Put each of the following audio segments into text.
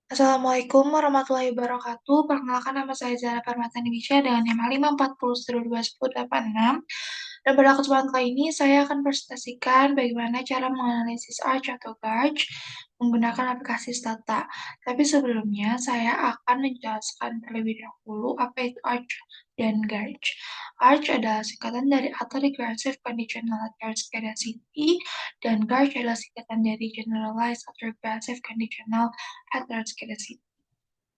Assalamualaikum warahmatullahi wabarakatuh. Perkenalkan nama saya Zara Parmatani Wisya dengan NIM 540 Dan pada kesempatan kali ini saya akan presentasikan bagaimana cara menganalisis Arch atau Gauge menggunakan aplikasi Stata. Tapi sebelumnya saya akan menjelaskan terlebih dahulu apa itu Arch dan Gauge. Arch adalah singkatan dari Autoregressive Conditional Heteroscedasticity dan Gauge adalah singkatan dari Generalized Autoregressive Conditional Heteroscedasticity.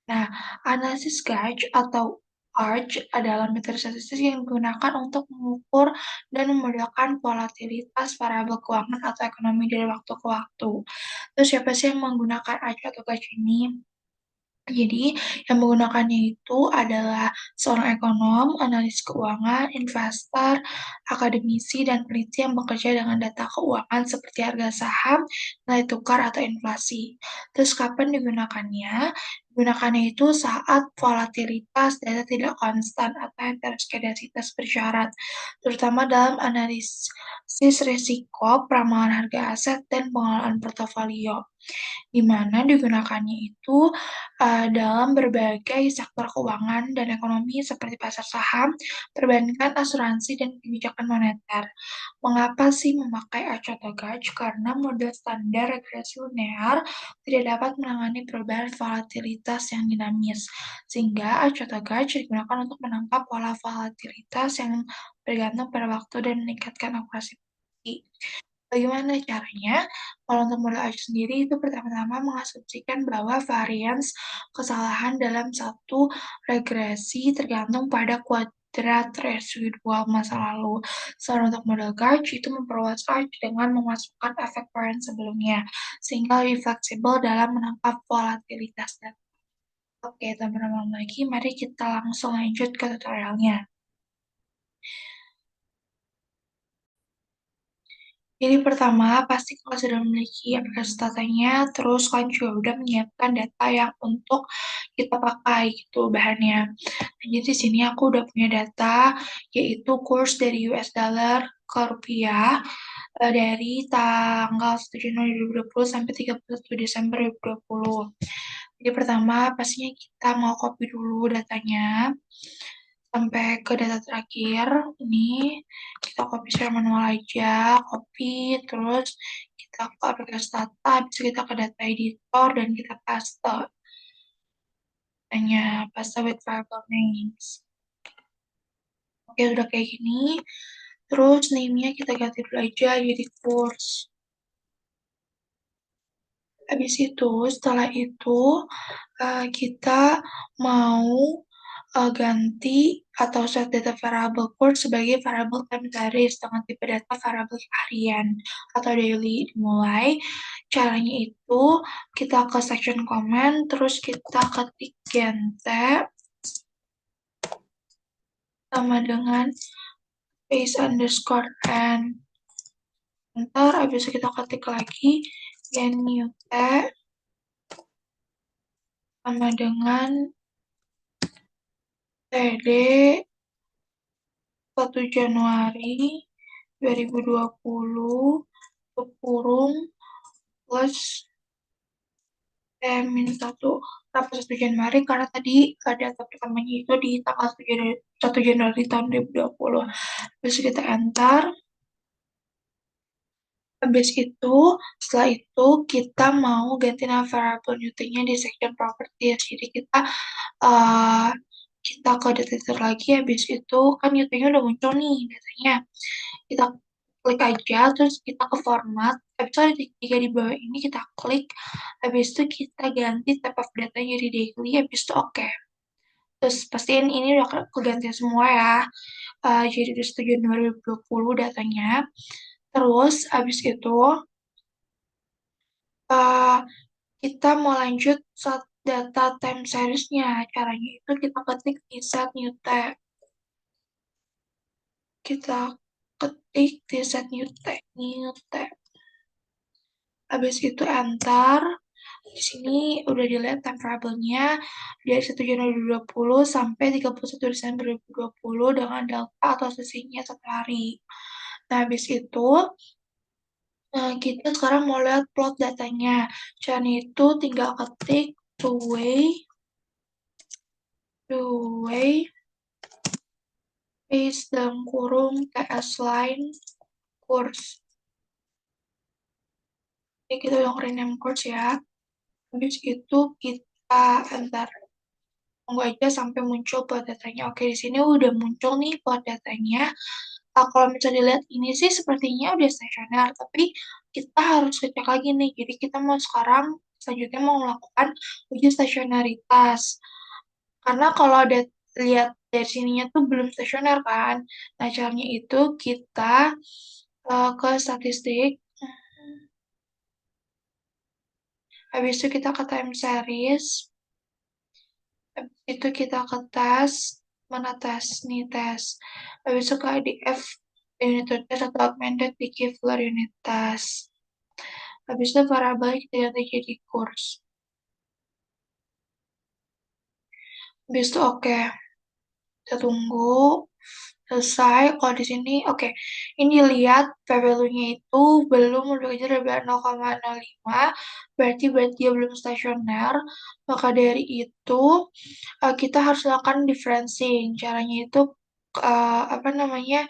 Nah, analisis gauge atau arch adalah metode statistik yang digunakan untuk mengukur dan memodelkan volatilitas variabel keuangan atau ekonomi dari waktu ke waktu. Terus siapa sih yang menggunakan arch atau gauge ini? Jadi, yang menggunakannya itu adalah seorang ekonom, analis keuangan, investor, akademisi, dan peneliti yang bekerja dengan data keuangan seperti harga saham, nilai tukar, atau inflasi. Terus, kapan digunakannya? Digunakannya itu saat volatilitas data tidak konstan atau heteroskedasitas bersyarat, terutama dalam analisis risiko, peramalan harga aset, dan pengelolaan portofolio di mana digunakannya itu dalam berbagai sektor keuangan dan ekonomi seperti pasar saham, perbankan, asuransi, dan kebijakan moneter. Mengapa sih memakai acuan atau gauge? Karena model standar regresi linear tidak dapat menangani perubahan volatilitas yang dinamis, sehingga acuan atau gauge digunakan untuk menangkap pola volatilitas yang bergantung pada waktu dan meningkatkan akurasi. Bagaimana caranya? Kalau untuk model Arch sendiri itu pertama-tama mengasumsikan bahwa varians kesalahan dalam satu regresi tergantung pada kuadrat residual masa lalu. Sementara untuk model Gauge itu memperluas Arch dengan memasukkan efek varians sebelumnya, sehingga lebih fleksibel dalam menangkap volatilitas data. Oke, tanpa lama lagi, mari kita langsung lanjut ke tutorialnya. Jadi pertama, pasti kalian sudah memiliki aplikasi datanya, terus kalian juga udah menyiapkan data yang untuk kita pakai gitu bahannya. Nah, jadi di sini aku udah punya data, yaitu kurs dari US dollar ke rupiah dari tanggal 1 Januari 2020 sampai 31 Desember 2020. Jadi pertama, pastinya kita mau copy dulu datanya sampai ke data terakhir. Ini kita copy secara manual aja, copy, terus kita ke aplikasi data, habis itu kita ke data editor, dan kita paste. Hanya paste with variable names. Oke, udah kayak gini. Terus name-nya kita ganti dulu aja jadi course. Habis itu, setelah itu, kita mau ganti atau set data variable course sebagai variable time series dengan tipe data variable harian atau daily. Dimulai, caranya itu kita ke section comment, terus kita ketik gente sama dengan space underscore n. Ntar abis itu kita ketik lagi genute sama dengan td 1 Januari 2020 kurung plus min 1. Kenapa 1 Januari? Karena tadi data pertamanya itu di tanggal 1 Januari tahun 2020. Terus kita enter. Habis itu, setelah itu kita mau ganti nama variable Newton-nya di section properties. Jadi uh, kita ke data lagi, habis itu kan Newton-nya udah muncul nih datanya. Kita klik aja, terus kita ke format. Habis itu ada tiga di bawah ini kita klik. Habis itu kita ganti type of data jadi daily. Habis itu oke. Terus pastiin ini udah keganti semua ya. Jadi di 1 Januari 2020 datanya. Terus habis itu uh, kita mau lanjut saat data time series-nya. Caranya itu kita ketik di set new tab. Kita ketik di set new tab. Habis itu enter. Di sini udah dilihat time variable-nya dari 1 Januari 2020 sampai 31 Desember 2020 dengan delta atau sesinya 1 hari. Nah, habis itu kita sekarang mau lihat plot datanya. Caranya itu tinggal ketik two-way, two-way, space dalam kurung TS line course. Ini kita udah rename course ya. Habis itu kita enter. Tunggu aja sampai muncul plot datanya. Oke, di sini udah muncul nih plot datanya. Kalau misalnya dilihat ini sih sepertinya udah stasioner, tapi kita harus cek lagi nih. Jadi kita mau sekarang selanjutnya mau melakukan uji stasionaritas. Karena kalau ada lihat dari sininya tuh belum stasioner kan. Nah, caranya itu kita ke statistik, habis itu kita ke time series, habis itu kita ke tes, mana tes nih tes, habis itu ke ADF unit to test atau augmented behavior unit test, habis itu variabel kita ganti jadi course, habis itu oke, kita tunggu selesai. Kalau di sini oke, ini lihat p-value-nya itu belum lebih kecil dari 0,05, berarti dia belum stasioner. Maka dari itu kita harus lakukan differencing. Caranya itu apa namanya,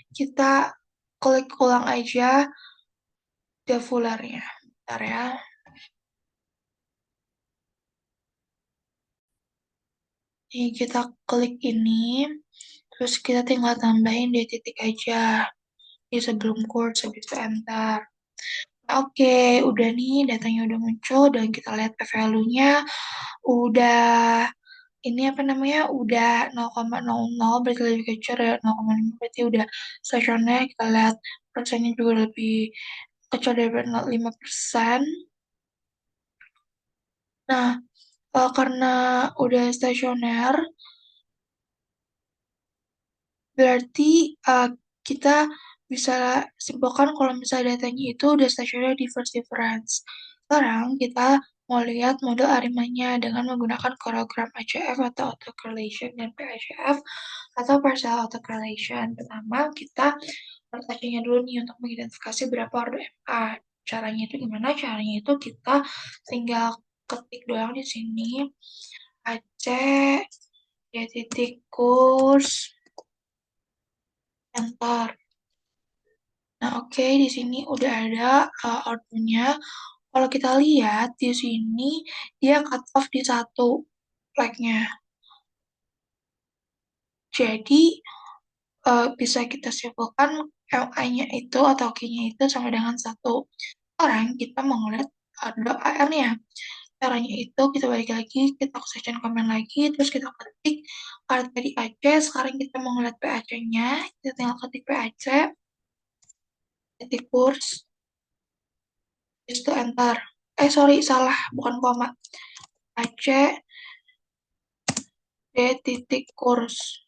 kita klik ulang aja defulernya. Bentar ya. Nih kita klik ini, terus kita tinggal tambahin di titik aja di sebelum quotes, habis itu enter. Oke, udah nih datanya udah muncul dan kita lihat p-value-nya udah ini apa namanya udah 0,00, berarti lebih kecil ya 0,5, berarti udah stasioner. Kita lihat persennya juga lebih kecil dari 5%. Nah, karena udah stasioner, berarti kita bisa simpulkan kalau misalnya datanya itu udah stationer di first difference. Sekarang kita mau lihat model arimanya dengan menggunakan program ACF atau autocorrelation dan PACF atau partial autocorrelation. Pertama, kita bertanya dulu nih untuk mengidentifikasi berapa order MA. Caranya itu gimana? Caranya itu kita tinggal ketik doang di sini AC ya titik kurs enter. Nah, oke, di sini udah ada outputnya. Kalau kita lihat di sini dia cut off di satu flag-nya. Jadi bisa kita simpulkan LI-nya itu atau Q-nya itu sama dengan satu. Sekarang kita mau ngeliat AR-nya. Caranya itu kita balik lagi, kita ke section comment lagi, terus kita ketik kalau tadi AC, sekarang kita mau ngeliat PAC-nya, kita tinggal ketik PAC, titik kurs, itu enter. Sorry, salah, bukan koma. AC, D titik kurs.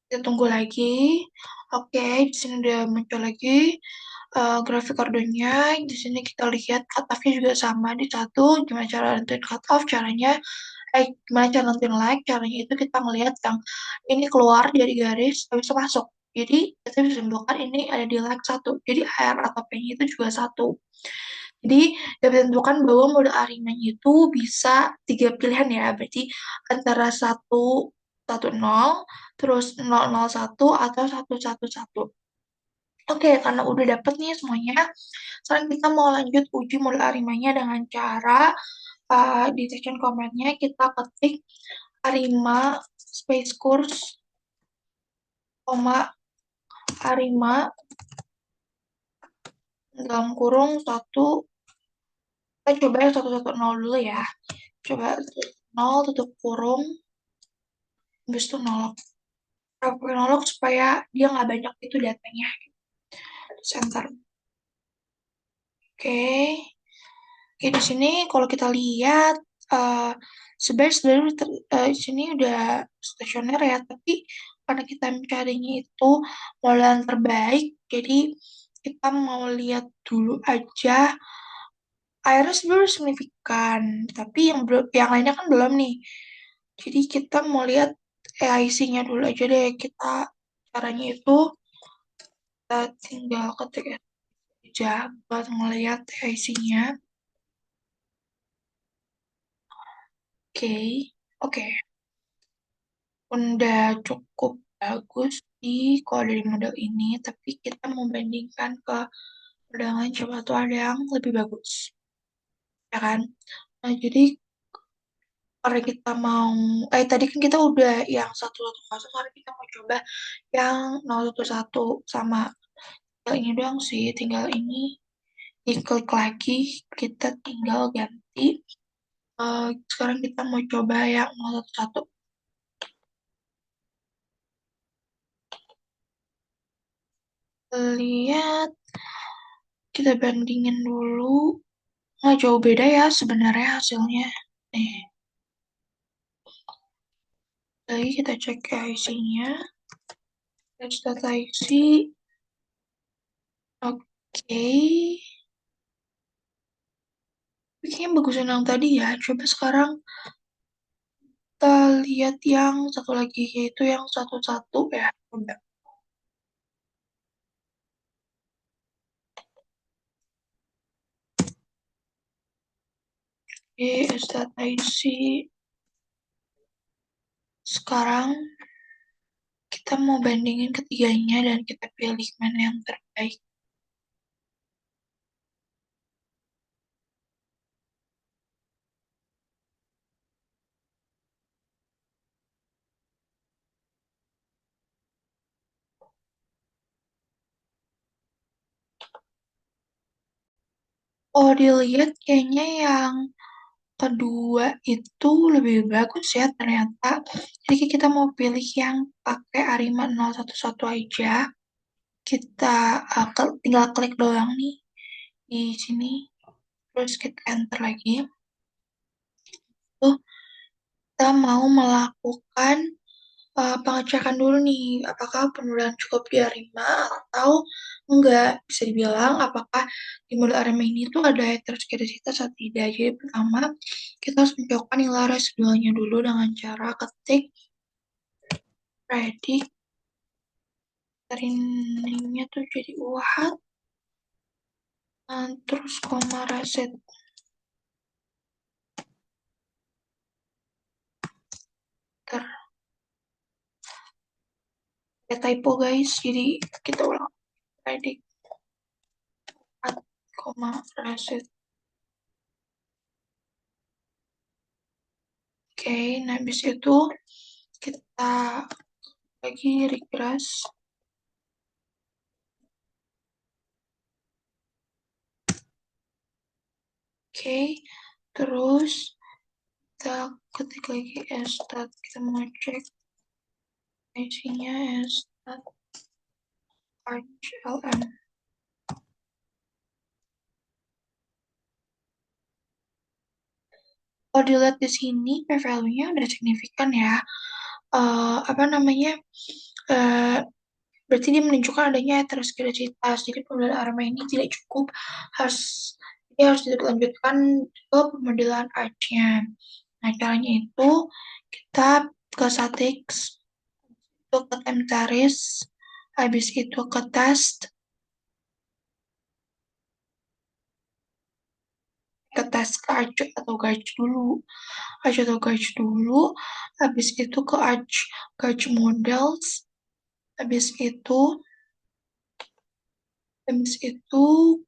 Kita tunggu lagi. Oke, di sini udah muncul lagi grafik ordonya. Di sini kita lihat cut off-nya juga sama di satu. Gimana cara nentuin cut off? Caranya, gimana cara nentuin like? Caranya itu kita ngelihat yang ini keluar dari garis, habis itu masuk. Jadi kita bisa simpulkan ini ada di like satu. Jadi R atau P-nya itu juga satu. Jadi dapat ditentukan bahwa mode arimanya itu bisa tiga pilihan ya, berarti antara satu satu nol, terus nol nol satu atau satu satu satu. Oke, karena udah dapet nih semuanya, sekarang kita mau lanjut uji mode arimanya dengan cara di section comment-nya kita ketik arima space course, koma arima dalam kurung satu. Kita coba yang 110 dulu ya. Coba 0 tutup kurung, habis itu 0. Nolok supaya dia nggak banyak itu datanya. Center. Oke. Oke, di sini kalau kita lihat sebenarnya di sini udah stasioner ya, tapi karena kita mencarinya itu modelan terbaik, jadi kita mau lihat dulu aja airnya sebenarnya signifikan, tapi yang belum, yang lainnya kan belum nih. Jadi kita mau lihat AIC-nya dulu aja deh. Kita caranya itu kita tinggal ketik aja buat ngeliat AIC-nya. Oke, oke. Udah cukup bagus sih kalau dari model ini, tapi kita mau bandingkan ke model lain, coba tuh ada yang lebih bagus, ya kan? Nah, jadi karena kita mau, tadi kan kita udah yang 110, sekarang kita mau coba yang 011 sama tinggal ini doang sih, tinggal ini diklik lagi, kita tinggal ganti. Sekarang kita mau coba yang 011. Lihat, kita bandingin dulu. Nggak jauh beda ya sebenarnya hasilnya. Nih, lagi kita cek ya isinya. Data isi, oke. Kayaknya bagusan yang tadi ya. Coba sekarang kita lihat yang satu lagi, yaitu yang 11 ya. Coba. Oke, data isi. Sekarang kita mau bandingin ketiganya dan kita pilih mana yang terbaik. Oh, dilihat kayaknya yang kedua itu lebih bagus ya ternyata. Jadi kita mau pilih yang pakai Arima 011 aja. Kita tinggal klik doang nih di sini. Terus kita enter lagi. Tuh, kita mau melakukan pengecekan dulu nih, apakah penurunan cukup di Arima atau enggak. Bisa dibilang apakah di model Arima ini tuh ada heteroskedasitas atau tidak. Jadi pertama, kita harus mencocokkan nilai residualnya dulu dengan cara ketik predict dari name-nya tuh jadi what, terus koma reset. Ter ada typo guys, jadi kita ulang predict at koma reset. Oke, nah habis itu kita lagi regress. Oke, terus kita ketik lagi stat, kita mau cek isinya stat archlm. Kalau dilihat di sini p value-nya udah signifikan ya. Apa namanya? eh Berarti dia menunjukkan adanya heterosklerositas. Jadi pemodelan aroma ini tidak cukup, harus dia harus dilanjutkan ke pemodelan arch-nya. Nah, caranya itu kita ke static, itu ke time series, habis itu ke test, ke arch atau gauge dulu, habis itu ke arch gauge models, habis itu habis itu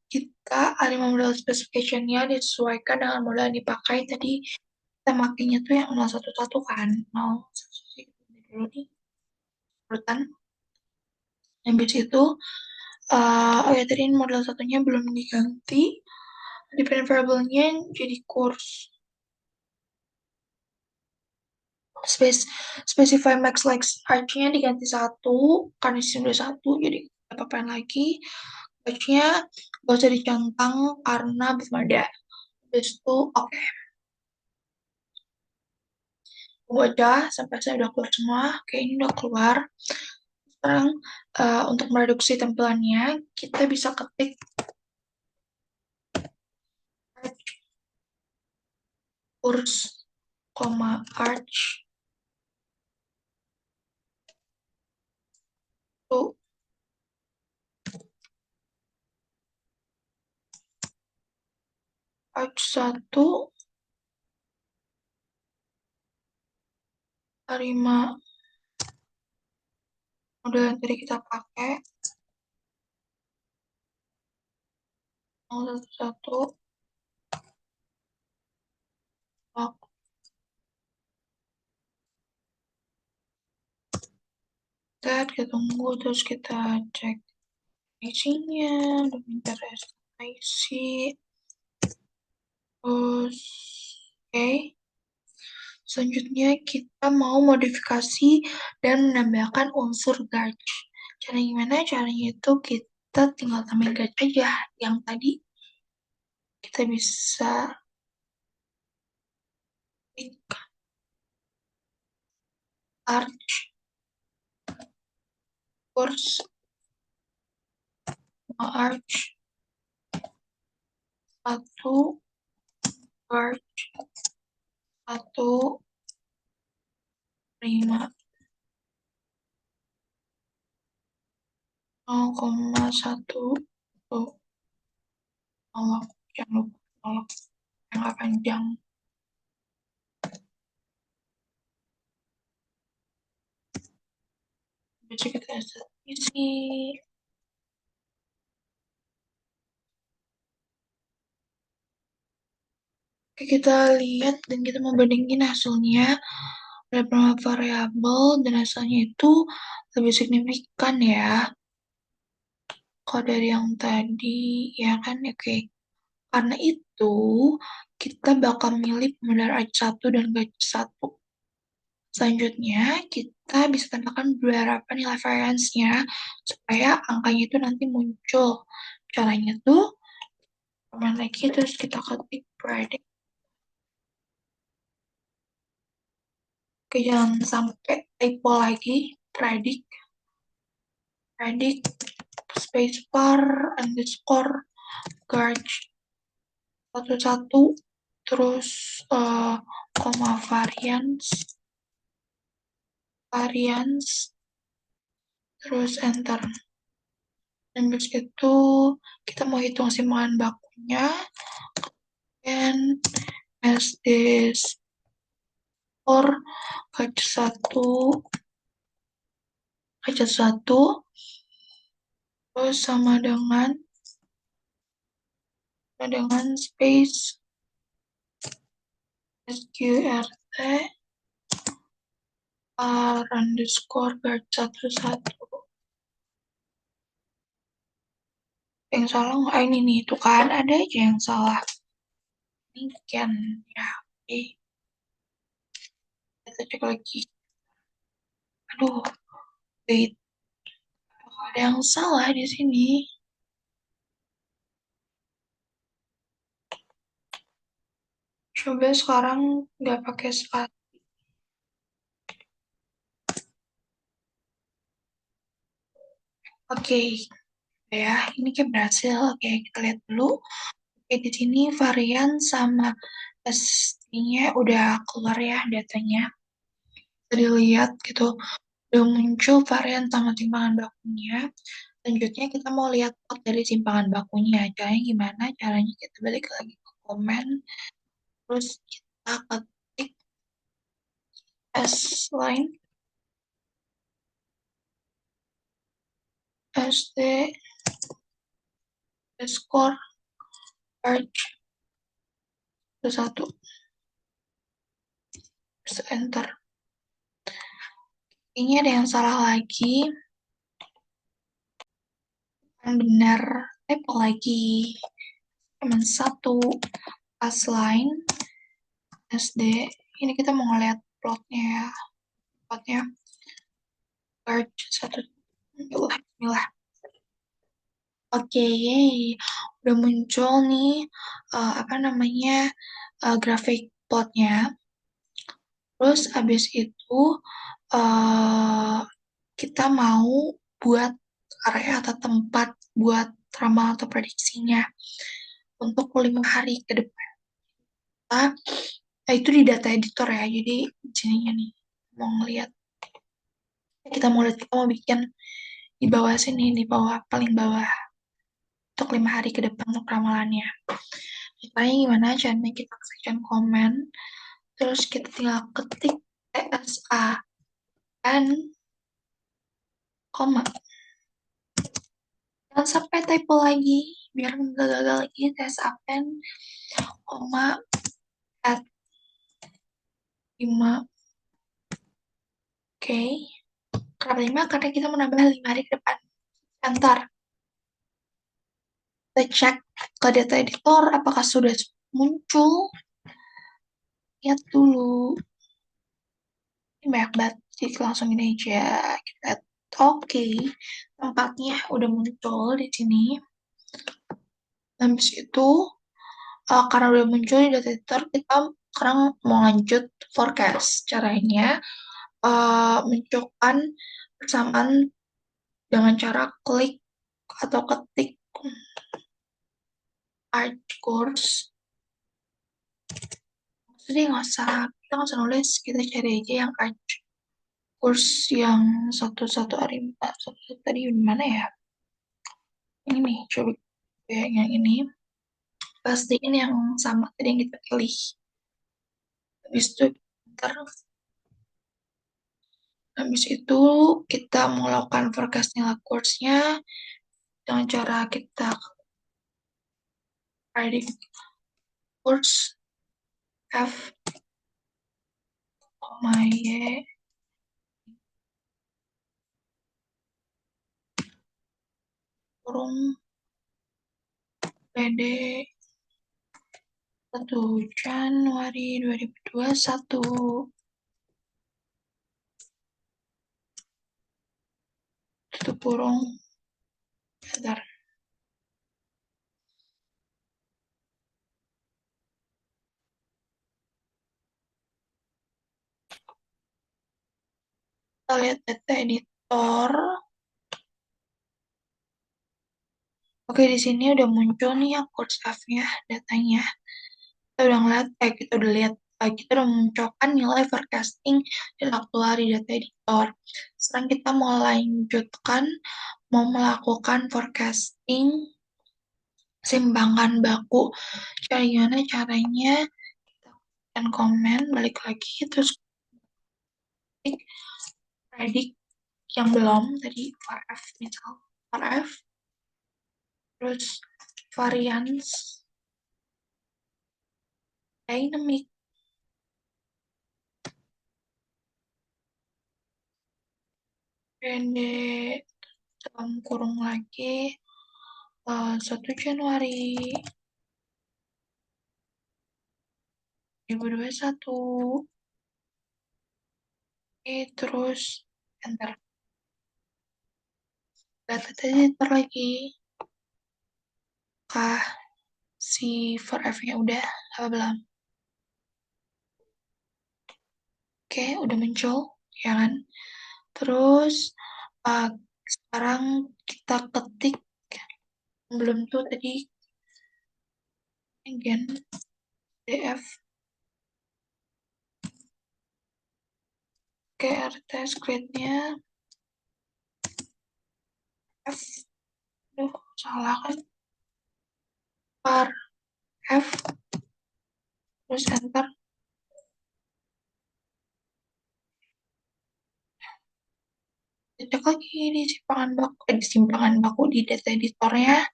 kita ada model specification-nya disesuaikan dengan model yang dipakai. Tadi kita makainya tuh yang 011 kan. 011 dulu nih, urutan. Habis itu, oh ya tadi model satunya belum diganti. Dependent variable-nya jadi course. Specify max likes arch-nya diganti satu, karena di sini udah satu, jadi apa-apain lagi. Arch-nya gak usah dicentang karena belum ada. Habis itu, oke. Tunggu aja sampai saya udah keluar semua. Oke, ini udah keluar. Sekarang untuk mereduksi tampilannya, kita bisa ketik kurs, arch to arch 1 A5 model yang tadi kita pakai, 011 lock, kita tunggu, terus kita cek isinya, dompet IC, terus oke. Selanjutnya kita mau modifikasi dan menambahkan unsur gauge. Cara gimana? Caranya itu kita tinggal tambahin gauge aja. Yang tadi kita bisa klik arch, course, arch, satu, arch, satu, 5, 0,1, tuh, nolak, jangan lupa nolak, jangka panjang. Bisa kita isi. Oke, kita lihat dan kita mau bandingin hasilnya. Ada beberapa variabel dan hasilnya itu lebih signifikan ya. Kalau dari yang tadi, ya kan, oke. Karena itu, kita bakal milih pembenar H1 dan H1. Selanjutnya, kita bisa tambahkan beberapa nilai variance-nya supaya angkanya itu nanti muncul. Caranya tuh, kembali lagi, terus kita ketik predict. Oke, jangan sampai typo lagi. Predict spacebar underscore gauge 11, terus koma variance, terus enter. Dan habis itu kita mau hitung simpangan bakunya, dan SD score H1 terus sama dengan space sqrt r underscore guard 11. Yang salah nggak? Ini nih, itu kan ada aja yang salah. Ini kan ya, oke. Kita cek lagi. Aduh, wait, ada yang salah di sini. Coba sekarang nggak pakai spasi. Oke, ya, ini kayak berhasil. Oke, kita lihat dulu. Oke, di sini varian sama pastinya udah keluar ya datanya. Bisa dilihat gitu, udah muncul varian sama simpangan bakunya. Selanjutnya kita mau lihat plot dari simpangan bakunya. Caranya gimana? Caranya kita balik lagi ke komen, terus kita ketik S line, SD underscore arch 1, terus enter. Ini ada yang salah lagi, yang benar typo lagi. Cuman satu, pas line, SD. Ini kita mau ngeliat plotnya ya. Plotnya arch 1. Bismillah. Oke, yeay. Udah muncul nih, apa namanya, grafik plotnya. Terus abis itu, uh, kita mau buat area atau tempat buat ramal atau prediksinya untuk 5 hari ke depan. Nah, itu di data editor ya, jadi sininya nih, mau ngeliat, kita mau lihat, kita mau bikin di bawah sini, di bawah, paling bawah, untuk 5 hari ke depan untuk ramalannya. Caranya gimana? Caranya kita ke section komen, terus kita tinggal ketik TSA dan koma. Jangan sampai typo lagi, biar nggak gagal lagi. TSA pen, koma, at 5. Oke. Kenapa 5? Karena kita menambah 5 hari ke depan. Enter. Kita cek ke data editor apakah sudah muncul. Lihat dulu. Ini banyak banget, jadi langsung ini aja. Kita lihat. Oke, tempatnya udah muncul di sini. Habis itu, karena udah muncul di data editor, kita sekarang mau lanjut forecast. Caranya, menunjukkan persamaan dengan cara klik atau ketik arch course. Jadi kita nggak usah nulis, kita cari aja yang arch course yang satu hari satu tadi di mana ya? Ini nih, coba ya, yang ini. Pastiin yang sama tadi yang kita pilih. Habis itu, ntar, habis itu kita melakukan forecast nilai course-nya dengan cara kita predict course F, Y, kurung PD 1 Januari 2021, tutup kurung. Bentar. Kita lihat data editor. Oke, di sini udah muncul nih yang course F-nya, datanya. Kita udah ngeliat, kita udah lihat, kita udah memunculkan nilai forecasting dan aktual di data editor. Sekarang kita mau lanjutkan, mau melakukan forecasting simpangan baku. Gimana caranya? Kita dan komen, balik lagi, terus klik predict yang belum, tadi VF misal, VF, terus variance, dynamic, pendek, dalam kurung lagi, 1 Januari 2021. Terus enter. Data tadi enter lagi. Kah si for F-nya udah apa belum? Oke, udah muncul, ya kan? Terus uh, sekarang kita ketik belum tuh tadi gen df ke rt squared-nya f, duh salah kan, par f, terus enter. Cek lagi di simpangan baku di data editornya,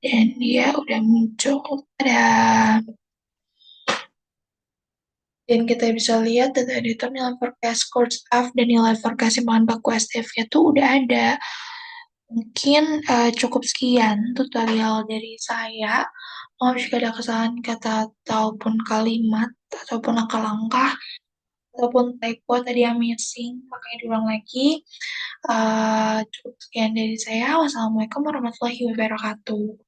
dan dia udah muncul. Ada, dan kita bisa lihat data editor nilai forecast course F dan nilai forecast simpangan baku STF-nya tuh udah ada. Mungkin cukup sekian tutorial dari saya. Maaf jika ada kesalahan kata ataupun kalimat ataupun langkah-langkah ataupun typo tadi yang missing, makanya diulang lagi. Cukup sekian dari saya. Wassalamualaikum warahmatullahi wabarakatuh.